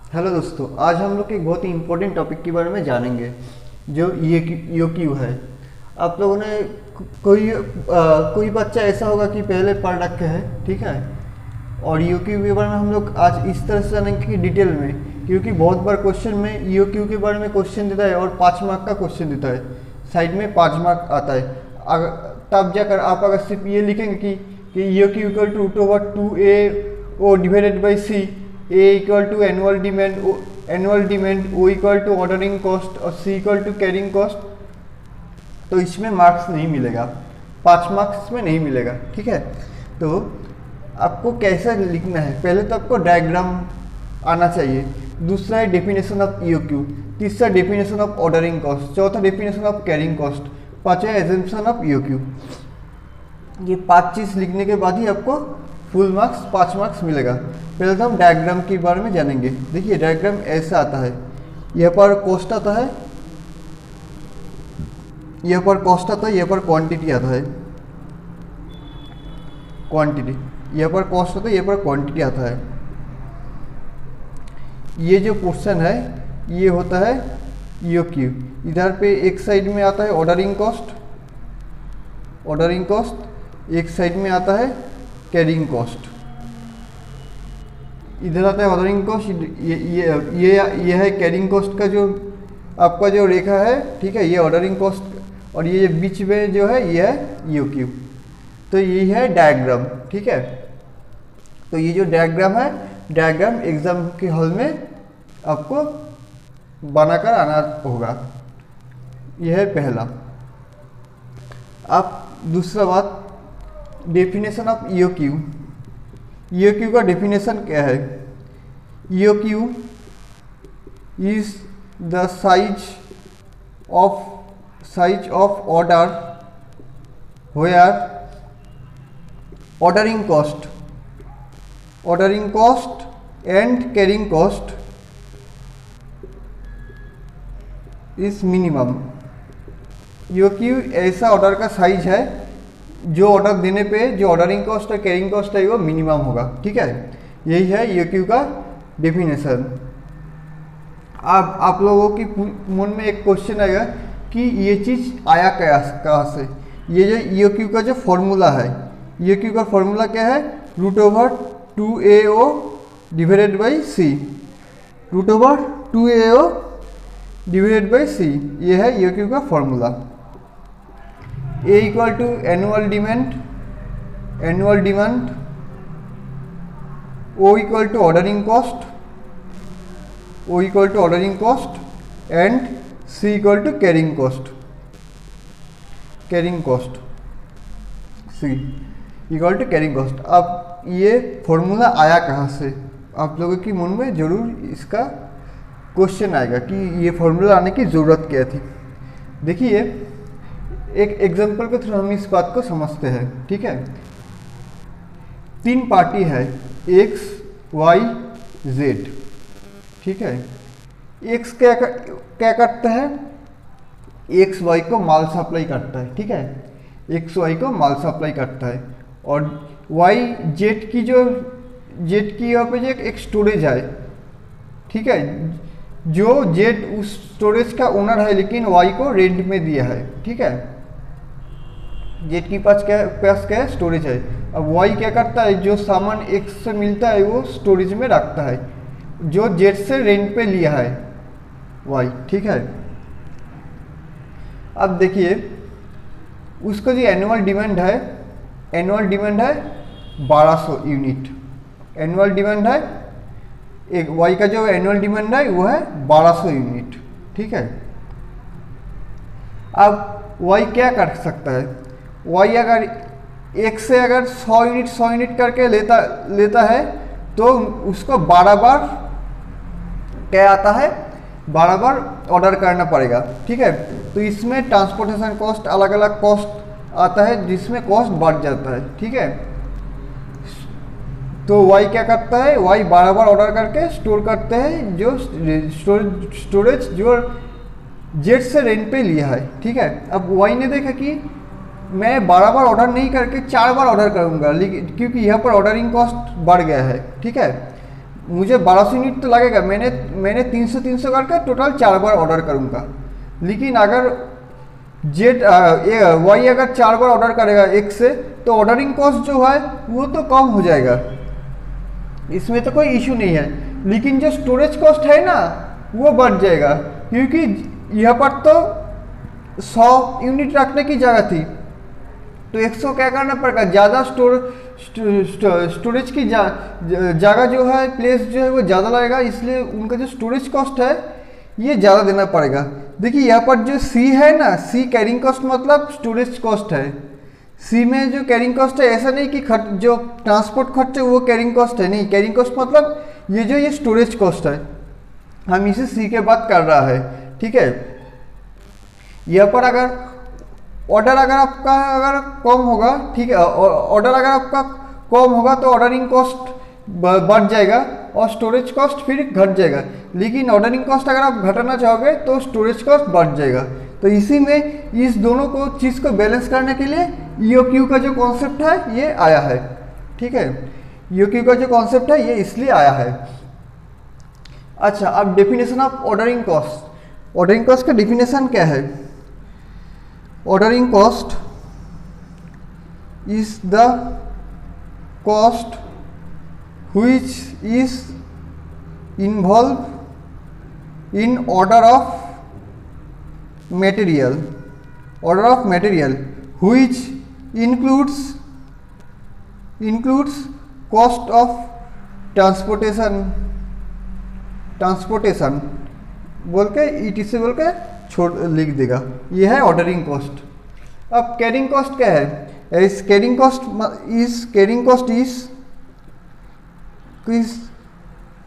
Hello दोस्तों, आज हम लोग एक बहुत ही इम्पोर्टेंट टॉपिक के बारे में जानेंगे जो ईओक्यू है। आप लोगों ने कोई बच्चा ऐसा होगा कि पहले पढ़ रखे हैं, ठीक है। और ईओक्यू के बारे में हम लोग आज इस तरह से जानेंगे कि डिटेल में, क्योंकि बहुत बार क्वेश्चन में ईओक्यू के बारे में क्वेश्चन देता है और 5 मार्क का क्वेश्चन देता है, साइड में 5 मार्क आता है। तब जाकर आप अगर सिर्फ ये लिखेंगे कि EOQ equal to root over 2a O divided by C, A equal to annual demand, O equal to ordering cost और C equal to carrying cost, तो इसमें मार्क्स नहीं मिलेगा, 5 मार्क्स में नहीं मिलेगा, ठीक है। तो आपको कैसे लिखना है, पहले तो आपको डायग्राम आना चाहिए, दूसरा है डेफिनेशन ऑफ ईओक्यू, तीसरा डेफिनेशन ऑफ ऑर्डरिंग कॉस्ट, चौथा डेफिनेशन ऑफ कैरिंग कॉस्ट, पांचवा एजम्पशन ऑफ ईओक्यू। ये 5 चीज़ लिखने के बाद ही आपको फुल मार्क्स 5 मार्क्स मिलेगा। पहले तो हम डायग्राम के बारे में जानेंगे। देखिए डायग्राम ऐसा आता है, यहाँ पर कॉस्ट आता है, यहाँ पर कॉस्ट आता है, यहाँ पर क्वांटिटी आता है, क्वांटिटी, यहाँ पर कॉस्ट आता है, यहाँ पर क्वांटिटी आता है। ये जो पोर्शन है ये होता है ईओक्यू। इधर पे एक साइड में आता है ऑर्डरिंग कॉस्ट, एक साइड में आता है कैरिंग कॉस्ट। इधर आता है ऑर्डरिंग कॉस्ट, ये है कैरिंग कॉस्ट का जो आपका जो रेखा है, ठीक है, ये ऑर्डरिंग कॉस्ट, और ये बीच में जो है ये है ईओक्यू। तो ये है डायग्राम, ठीक है। तो ये जो डायग्राम है, डायग्राम एग्जाम के हॉल में आपको बनाकर आना होगा। यह है पहला। अब दूसरा बात, डेफिनेशन ऑफ ईओक्यू। ईओक्यू का डेफिनेशन क्या है? EOQ is the size of order where ordering cost and carrying cost is minimum. EOQ ऐसा ऑर्डर का साइज है जो ऑर्डर देने पे जो ऑर्डरिंग कॉस्ट और कैरिंग कॉस्ट है वो मिनिमम होगा, ठीक है। यही है ईओक्यू का डेफिनेशन। अब आप लोगों की मन में एक क्वेश्चन आएगा कि ये चीज़ आया कहाँ से। ये जो ईओक्यू का जो फॉर्मूला है, ईओक्यू का फॉर्मूला क्या है? Root over 2AO divided by C, root over 2AO divided by C, ये है ईओक्यू का formula. A equal to annual demand, O equal to ordering cost, and C equal to carrying cost, C equal to carrying cost. अब ये formula आया कहाँ से? आप लोगों की मन में जरूर इसका क्वेश्चन आएगा कि ये फॉर्मूला आने की ज़रूरत क्या थी। देखिए एक एग्जांपल के थ्रू हम इस बात को समझते हैं, ठीक है। 3 पार्टी है, X, Y, Z, ठीक है। X क्या करता है? X Y को माल सप्लाई करता है, ठीक है, X Y को माल सप्लाई करता है। और Y Z की यहाँ पे एक स्टोरेज है, ठीक है, जो Z उस स्टोरेज का ओनर है लेकिन Y को रेंट में दिया है, ठीक है। जेड के पास क्या है? स्टोरेज है। अब वाई क्या करता है? जो सामान एक्स से मिलता है वो स्टोरेज में रखता है, जो जेड से रेंट पे लिया है वाई, ठीक है। अब देखिए उसका जो एनुअल डिमांड है 1200 यूनिट, एनुअल डिमांड है एक वाई का जो एनुअल डिमांड है वो है 1200 यूनिट, ठीक है। अब वाई क्या कर सकता है? वाई अगर एक से अगर 100 यूनिट करके लेता है तो उसको 12 बार क्या आता है? 12 बार ऑर्डर करना पड़ेगा, ठीक है। तो इसमें ट्रांसपोर्टेशन कॉस्ट, अलग अलग कॉस्ट आता है जिसमें कॉस्ट बढ़ जाता है, ठीक है। तो वाई क्या करता है? वाई 12 बार ऑर्डर करके स्टोर करते हैं, जो स्टोरेज जो जेड से रेंट पे लिया है, ठीक है। अब वाई ने देखा कि मैं 12 बार ऑर्डर नहीं करके 4 बार ऑर्डर करूंगा, लेकिन क्योंकि यहाँ पर ऑर्डरिंग कॉस्ट बढ़ गया है, ठीक है। मुझे 1200 यूनिट तो लगेगा, मैंने 300 करके टोटल 4 बार ऑर्डर करूँगा। लेकिन अगर जेड वाई अगर 4 बार ऑर्डर करेगा एक से, तो ऑर्डरिंग कॉस्ट जो है वो तो कम हो जाएगा, इसमें तो कोई इशू नहीं है। लेकिन जो स्टोरेज कॉस्ट है ना वो बढ़ जाएगा, क्योंकि यहाँ पर तो 100 यूनिट रखने की जगह थी, तो 100 क्या करना पड़ेगा, ज़्यादा स्टोरेज की जगह जो है, प्लेस जो है वो ज़्यादा लगेगा, इसलिए उनका जो स्टोरेज कॉस्ट है ये ज़्यादा देना पड़ेगा। देखिए यहाँ पर जो सी है ना, सी कैरिंग कॉस्ट मतलब स्टोरेज कॉस्ट है। सी में जो कैरिंग कॉस्ट है, ऐसा नहीं कि जो ट्रांसपोर्ट खर्च है वो कैरिंग कॉस्ट है, नहीं, कैरिंग कॉस्ट मतलब ये स्टोरेज कॉस्ट है, हम इसे सी के बात कर रहा है, ठीक है। यहाँ पर अगर ऑर्डर अगर आपका अगर कम होगा, ठीक है, ऑर्डर अगर आपका कम होगा तो ऑर्डरिंग कॉस्ट बढ़ जाएगा और स्टोरेज कॉस्ट फिर घट जाएगा। लेकिन ऑर्डरिंग कॉस्ट अगर आप घटाना चाहोगे तो स्टोरेज कॉस्ट बढ़ जाएगा। तो इसी में इस दोनों को चीज़ को बैलेंस करने के लिए ईओक्यू का जो कॉन्सेप्ट है ये आया है, ठीक है। ईओक्यू का जो कॉन्सेप्ट है ये इसलिए आया है। अच्छा, अब definition of ordering cost. Ordering cost का डेफिनेशन क्या है? Ordering cost is the cost which is involved in order of material which includes cost of transportation बोल के ETC बोल के छोड़ लिख देगा, ये है ऑर्डरिंग कॉस्ट। अब कैरिंग कॉस्ट क्या है? Carrying cost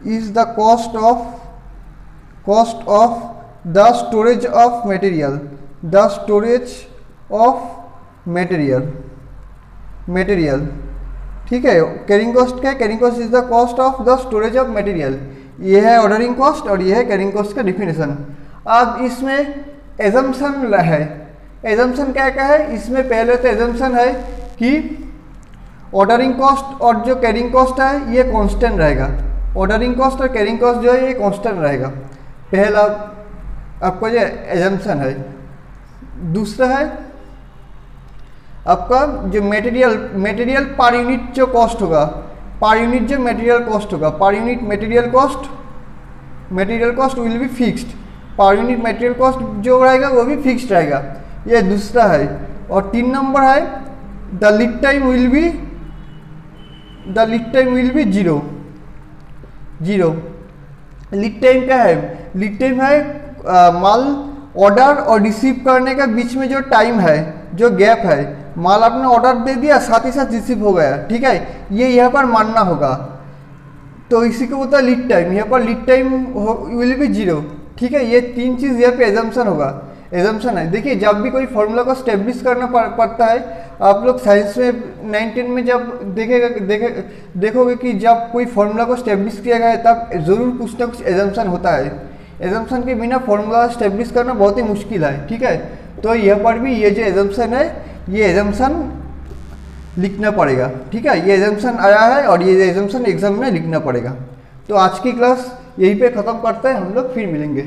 is the cost of the storage of material, ठीक है। कैरिंग कॉस्ट क्या है? Carrying cost is the cost of the storage of material, ये है ऑर्डरिंग कॉस्ट और ये है कैरिंग कॉस्ट का डिफिनेशन। अब इसमें एजम्पशन है, एजम्पशन क्या क्या है इसमें? पहले तो एजम्पशन है कि ऑर्डरिंग कॉस्ट और जो कैरिंग कॉस्ट है ये कांस्टेंट रहेगा, ऑर्डरिंग कॉस्ट और कैरिंग कॉस्ट जो है ये कांस्टेंट रहेगा, पहला आपका जो एजम्पशन है। दूसरा है आपका जो मटेरियल पर यूनिट जो कॉस्ट होगा, पर यूनिट जो मटेरियल कॉस्ट होगा, per unit material cost will be fixed, per unit material cost जो रहेगा वो भी फिक्स्ड रहेगा, ये दूसरा है। और 3 नंबर है the lead time will be zero. Lead time क्या है? लीड टाइम है माल ऑर्डर और रिसीव करने के बीच में जो टाइम है, जो गैप है, माल आपने ऑर्डर दे दिया साथ ही साथ रिसीव हो गया, ठीक है, ये यहाँ पर मानना होगा, तो इसी को बोलता है लीड टाइम। यहाँ पर lead time will be zero, ठीक है। ये 3 चीज़ यहाँ पे एजम्पशन होगा, एजम्पशन है। देखिए जब भी कोई फॉर्मूला को स्टेब्लिश करना पड़ता है, आप लोग साइंस में 9-10 में जब देखोगे कि जब कोई फॉर्मूला को स्टेब्लिश किया गया है तब जरूर कुछ ना कुछ एजम्पशन होता है। एजम्पशन के बिना फॉर्मूला स्टेब्लिश करना बहुत ही मुश्किल है, ठीक है। तो यहाँ पर भी ये जो एजम्पशन है ये एजम्पशन लिखना पड़ेगा, ठीक है। ये एजम्पशन आया है और ये एजम्पशन एग्जाम में लिखना पड़ेगा। तो आज की क्लास यहीं पे ख़त्म करते हैं, हम लोग फिर मिलेंगे।